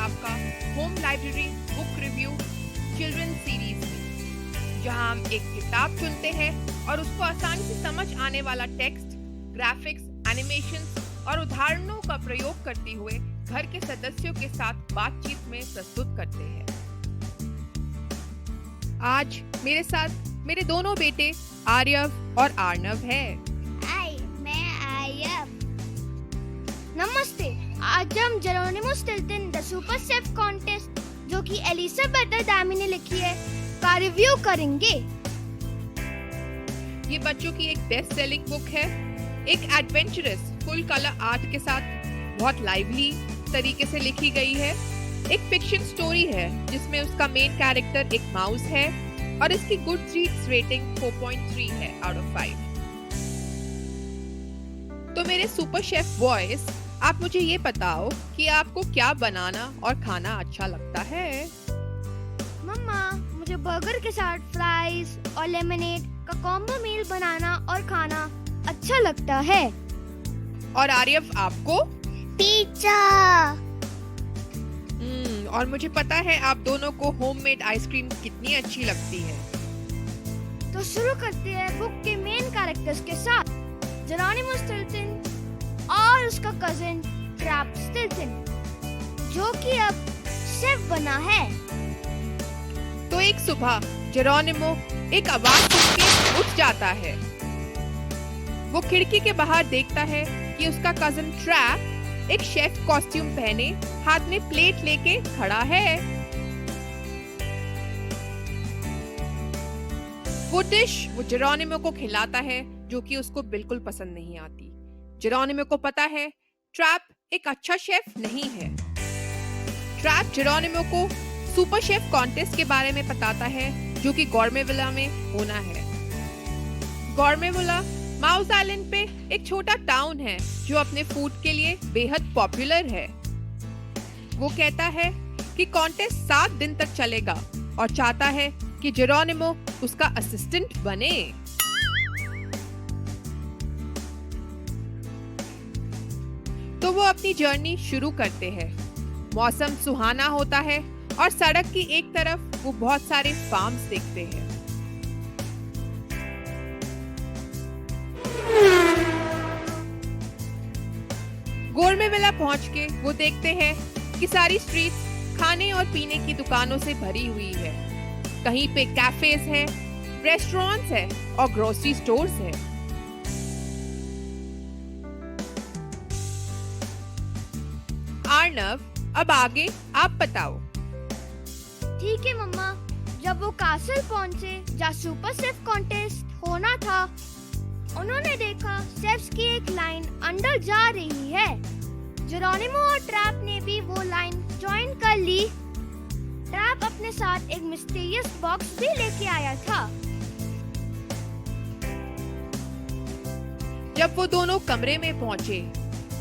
आपका home library book review children series में, जहां हम एक किताब चुनते हैं और उसको आसानी से समझ आने वाला टेक्स्ट, ग्राफिक्स, एनिमेशंस और उदाहरणों का प्रयोग करते हुए घर के सदस्यों के साथ बातचीत में प्रस्तुत करते हैं। आज मेरे साथ मेरे दोनों बेटे आर्यव और आर्नव हैं। हाय, मैं आर्यव। नमस्ते। आज हम Geronimo Stilton the super chef contest, जो कि एलिजाबेथ अदामी ने लिखी है, का रिव्यू करेंगे। ये बच्चों की एक बेस्ट सेलिंग बुक है, एक एडवेंचरस फुल कलर आर्ट के साथ बहुत लाइवली तरीके से लिखी गई है। एक फिक्शन स्टोरी है जिसमें उसका मेन कैरेक्टर एक माउस है और इसकी गुडरीड्स रेटिंग 4.3 है आउट ऑफ 5। तो मेरे सुपर शेफ बॉयज, आप मुझे ये बताओ कि आपको क्या बनाना और खाना अच्छा लगता है? मम्मा, मुझे बर्गर के साथ फ्राइज और लेमनेड का कॉम्बो मील बनाना और खाना अच्छा लगता है। और आर्यव, आपको? पिज्जा। और मुझे पता है आप दोनों को होममेड आइसक्रीम कितनी अच्छी लगती है। तो शुरू करते हैं बुक के मेन कैरेक्टर्स के साथ, जेरोनिमो स्टिल्टन और उसका कजिन ट्रैप स्टिल्टन, जो कि अब शेफ बना है। तो एक सुबह जेरोनिमो एक आवाज सुन के उठ जाता है। वो खिड़की के बाहर देखता है कि उसका कजिन ट्रैप एक शेफ कॉस्ट्यूम पहने हाथ में प्लेट लेके खड़ा है। वो डिश वो जेरोनिमो को खिलाता है, जो कि उसको बिल्कुल पसंद नहीं आती। जेरोनिमो को पता है ट्रैप एक अच्छा शेफ नहीं है। ट्रैप जेरोनिमो को सुपर शेफ कॉन्टेस्ट के बारे में बताता है, जो कि गॉर्मेविला में होना है। गॉर्मेविला माउस आइलैंड पे एक छोटा टाउन है जो अपने फूड के लिए बेहद पॉपुलर है। वो कहता है कि कॉन्टेस्ट 7 दिन तक चलेगा और चाहता है कि जेरोनिमो उसका असिस्टेंट बने। तो वो अपनी जर्नी शुरू करते हैं। मौसम सुहाना होता है और सड़क की एक तरफ वो बहुत सारे फार्म्स देखते हैं। गॉर्मेविला पहुंच के वो देखते हैं कि सारी स्ट्रीट्स खाने और पीने की दुकानों से भरी हुई है। कहीं पे कैफेज है, रेस्टोरेंट्स है और ग्रोसरी स्टोर्स है। आर्नव, अब आगे आप बताओ। ठीक है मम्मा। जब वो कासल पहुंचे जहाँ सुपर शेफ कॉन्टेस्ट होना था, उन्होंने देखा शेफ्स की एक लाइन अंदर जा रही है। जेरोनिमो और ट्रैप ने भी वो लाइन ज्वाइन कर ली। ट्रैप अपने साथ एक मिस्टीरियस बॉक्स भी लेके आया था। जब वो दोनों कमरे में पहुंचे,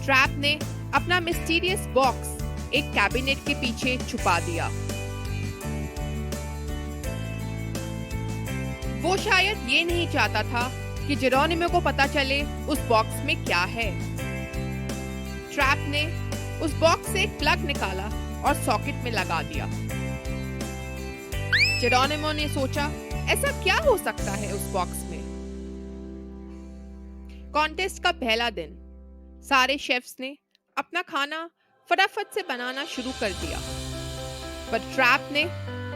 ट्रैप ने अपना मिस्टीरियस बॉक्स एक कैबिनेट के पीछे छुपा दिया। वो शायद ये नहीं चाहता था कि जेरोनिमो को पता चले उस बॉक्स में क्या है। ट्रैप ने उस बॉक्स से एक प्लग निकाला और सॉकेट में लगा दिया। जेरोनिमो ने सोचा, ऐसा क्या हो सकता है उस बॉक्स में। कॉन्टेस्ट का पहला दिन, सारे शेफ्स ने अपना खाना फटाफट से बनाना शुरू कर दिया, पर ट्रैप ने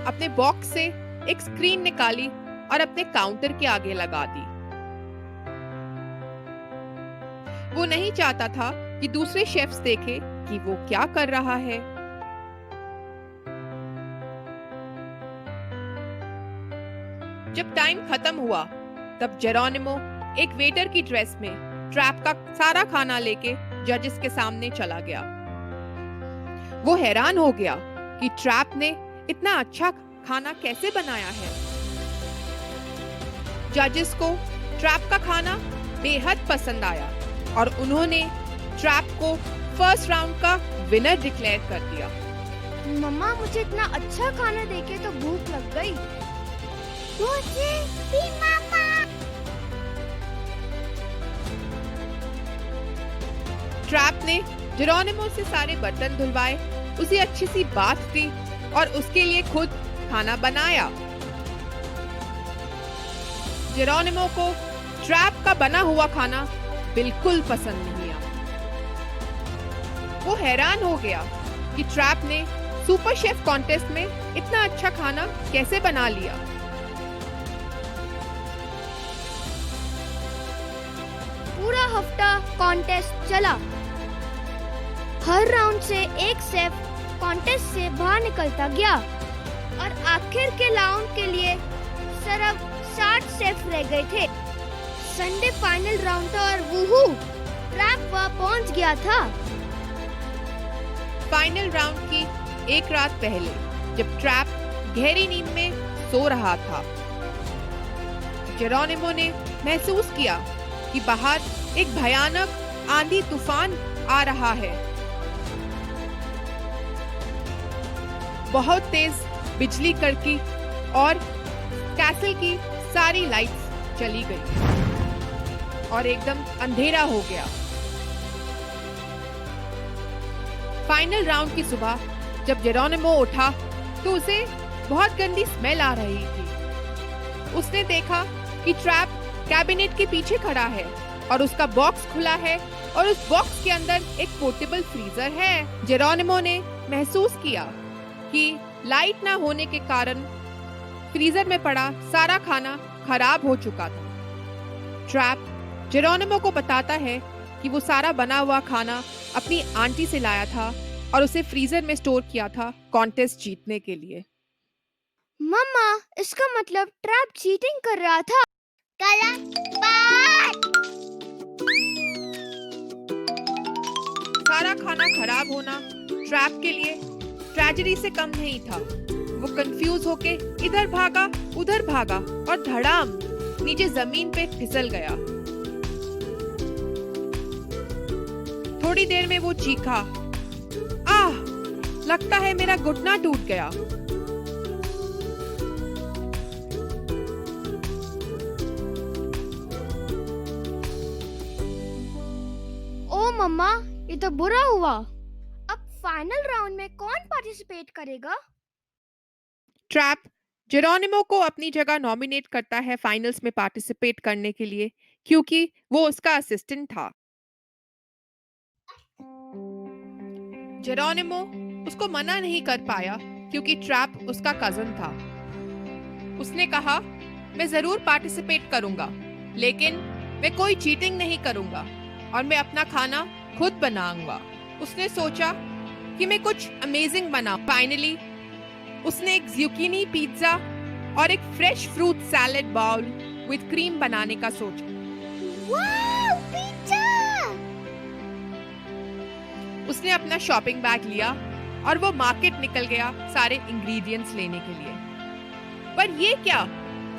अपने बॉक्स से एक स्क्रीन निकाली और अपने काउंटर के आगे लगा दी। वो नहीं चाहता था कि दूसरे शेफ्स देखे कि वो क्या कर रहा है। जब टाइम खत्म हुआ, तब जेरोनिमो एक वेटर की ड्रेस में ट्रैप का सारा खाना लेके जजेस के सामने चला गया। वो हैरान हो गया कि ट्रैप ने इतना अच्छा खाना कैसे बनाया है। जजेस को ट्रैप का खाना बेहद पसंद आया और उन्होंने ट्रैप को फर्स्ट राउंड का विनर डिक्लेयर कर दिया। मम्मा, मुझे इतना अच्छा खाना देखे तो भूख लग गई। मुझे भी मामा। ट्रैप ने जेरोनिमो से सारे बर्तन धुलवाए उसे अच्छी सी बात दी और उसके लिए खुद खाना बनाया। जेरोनिमो को ट्रैप का बना हुआ खाना बिल्कुल पसंद नहीं आया। वो हैरान हो गया कि ट्रैप ने सुपर शेफ कॉन्टेस्ट में इतना अच्छा खाना कैसे बना लिया। पूरा हफ्ता कॉन्टेस्ट चला। हर राउंड से एक शेफ कॉन्टेस्ट से बाहर निकलता गया और आखिर के राउंड के लिए सिर्फ 60 शेफ रह गए थे। संडे फाइनल राउंड था और वूहू, ट्रैप वहां पहुंच गया था। फाइनल राउंड की एक रात पहले जब ट्रैप गहरी नींद में सो रहा था, जेरोनिमो ने महसूस किया कि बाहर एक भयानक आंधी तूफान आ रहा है। बहुत तेज बिजली कड़की और कैसल की सारी लाइट्स चली गई और एकदम अंधेरा हो गया। फाइनल राउंड की सुबह जब जेरोनिमो उठा तो उसे बहुत गंदी स्मेल आ रही थी। उसने देखा कि ट्रैप कैबिनेट के पीछे खड़ा है और उसका बॉक्स खुला है और उस बॉक्स के अंदर एक पोर्टेबल फ्रीजर है। जेरोनिमो ने महसूस किया कि लाइट ना होने के कारण फ्रीजर में पड़ा सारा खाना खराब हो चुका था। ट्रैप जेरोनिमो को बताता है कि वो सारा बना हुआ खाना अपनी आंटी से लाया था और उसे फ्रीजर में स्टोर किया था कॉन्टेस्ट जीतने के लिए। मम्मा, इसका मतलब ट्रैप चीटिंग कर रहा था। सारा खाना खराब होना ट्रैप के लिए ट्रेजेडी से कम नहीं था। वो कंफ्यूज होके इधर भागा उधर भागा और धड़ाम नीचे जमीन पे फिसल गया। थोड़ी देर में वो चीखा, आह, लगता है मेरा घुटना टूट गया। ओ मम्मा, ये तो बुरा हुआ। अब फाइनल राउंड में कौन पार्टिसिपेट करेगा? ट्रैप जेरोनिमो को अपनी जगह नॉमिनेट करता है फाइनल्स में पार्टिसिपेट करने के लिए, क्योंकि वो उसका असिस्टेंट था। जेरोनिमो उसको मना नहीं कर पाया क्योंकि ट्रैप उसका कजन था। उसने कहा, मैं जरूर पार्टिसिपेट करूंगा, लेकिन मैं कोई चीटिंग नहीं करूंगा और मैं अपना खाना खुद बनाऊंगा। उसने सोचा कि मैं कुछ अमेजिंग बनाऊं। फाइनली उसने एक ज़ुकीनी पिज्जा और एक fresh fruit salad bowl with cream बनाने का सोचा। Wow, pizza! उसने अपना शॉपिंग बैग लिया और वो मार्केट निकल गया सारे इंग्रेडिएंट्स लेने के लिए। पर ये क्या,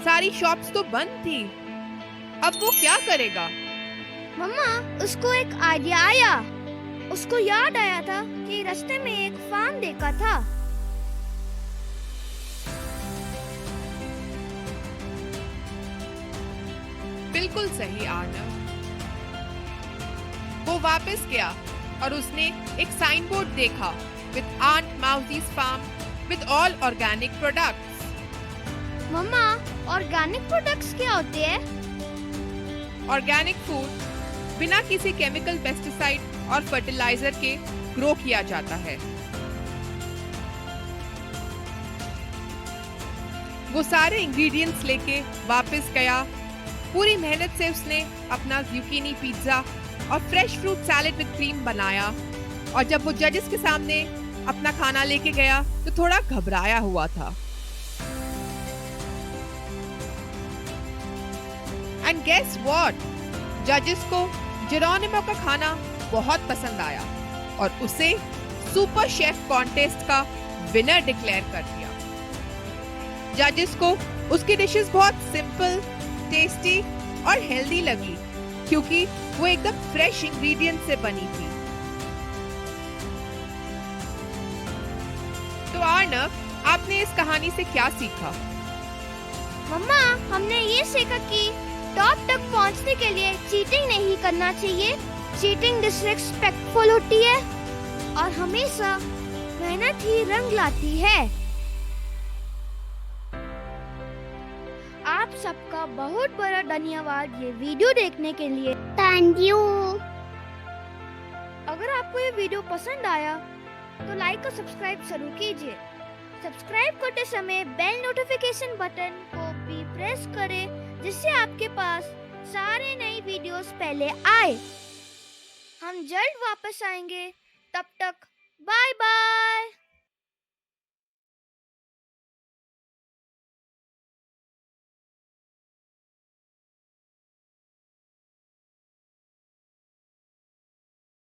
सारी शॉप्स तो बंद थी। अब वो क्या करेगा? मम्मा, उसको एक आइडिया आया। उसको याद आया था कि रास्ते में एक फार्म देखा था। बिल्कुल सही आर्नव। वो वापस गया और उसने एक साइन बोर्ड देखा विद आंट माउजीज farm with all organic products. मम्मा, ऑर्गेनिक प्रोडक्ट्स क्या होते हैं? ऑर्गेनिक फूड बिना किसी केमिकल, पेस्टिसाइड और फर्टिलाइजर के ग्रो किया जाता है। वो सारे इंग्रेडिएंट्स लेके वापस गया। पूरी मेहनत से उसने अपना ज़ुकीनी पिज्जा और fresh fruit salad with cream बनाया और जब वो जजेस के सामने अपना खाना लेके गया तो थोड़ा घबराया हुआ था। एंड गेस व्हाट, जजेस को जेरोनिमो का खाना बहुत पसंद आया और उसे सुपर शेफ कॉन्टेस्ट का विनर डिक्लेयर कर दिया। जजेस को उसकी डिशेस बहुत सिंपल, टेस्टी और हेल्दी लगी क्योंकि वो एकदम फ्रेश इंग्रेडिएंट से बनी थी। तो अर्नव, आपने इस कहानी से क्या सीखा? मम्मा, हमने ये सीखा कि टॉप तक पहुंचने के लिए चीटिंग नहीं करना चाहिए। चीटिंग डिसरिस्पेक्टफुल होती है और हमेशा मेहनत ही रंग लाती है। आप सबका बहुत बड़ा धन्यवाद ये वीडियो देखने के लिए। Thank you. अगर आपको ये वीडियो पसंद आया तो लाइक और सब्सक्राइब जरूर कीजिए। सब्सक्राइब करते समय बेल नोटिफिकेशन बटन को भी प्रेस करें जिससे आपके पास सारे नई वीडियोस पहले आए। हम जल्द वापस आएंगे, तब तक बाय बाय।